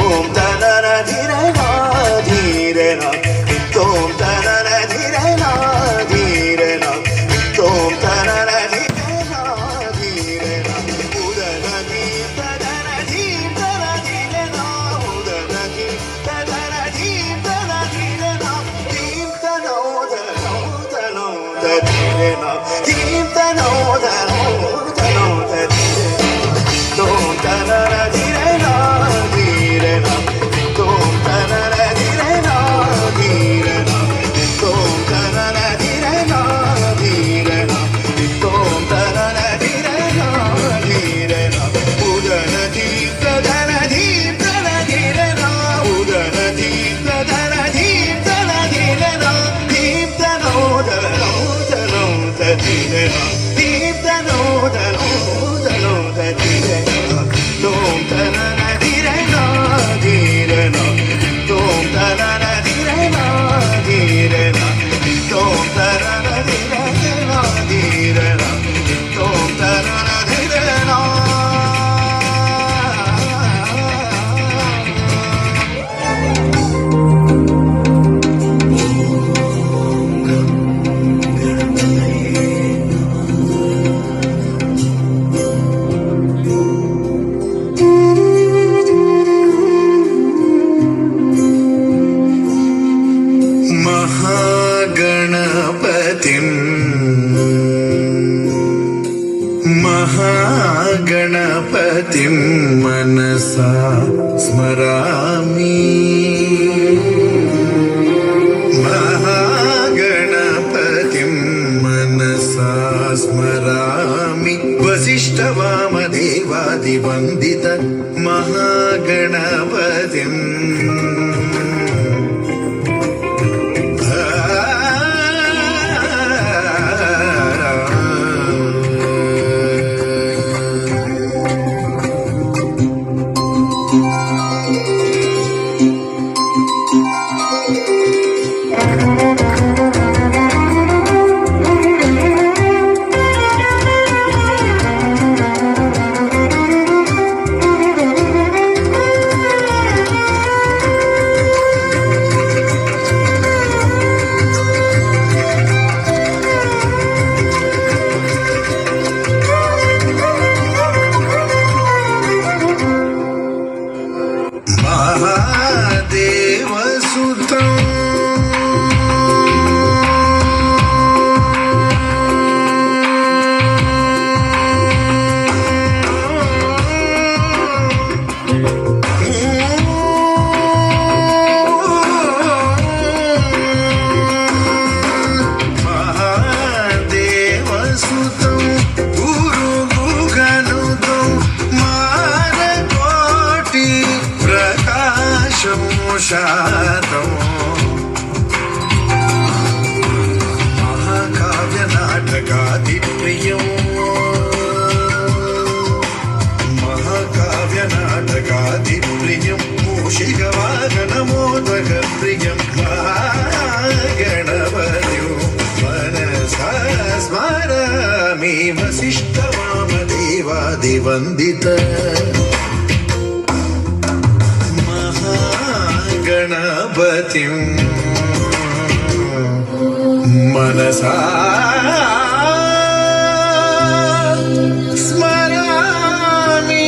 तोम तनन धीरे ना धीरे ना तोम तनन धीरे ना धीरे ना तोम तनन धीरे ना धीरे ना उदन धीम तनन धीम तन धीरे ना उदन धीम तनन धीम तन धीरे ना धीम तनो धनो धनो धीरे ना धीम तनो धनो धनो धीरे तोम तनन धीरे ना धीरे ना तोम तनन धीरे ना धीरे ना तोम तनन धीरे ना धीरे ना तोम तनन धीरे ना धीरे ना उदन धीम तन धीम तन धीरे ना उदन धीम तन धीम तन धीरे ना धीम तनो धनो धनो धीरे ना धीम तनो धनो धनो धीरे ना तोम तनन धीरे ना धीरे ना तोम तनन धीरे ना धीरे ना तोम तनन धीरे ना धीरे ना तोम तनन धीरे ना महागणपतिं मनसा स्मरामि महागणपतिं मनसा स्मरामि वसिष्ठवामदेवादिवन्दित महागणपतिम् महाकाव्यनाटकादिप्रियं महाकाव्यनाटकादिप्रियं मूषिकवाहनमोदकप्रियं गणपतिं मनसा स्मरामि वसिष्ठवामदेवादिवन्दित गणपतिं मनसा स्मरामि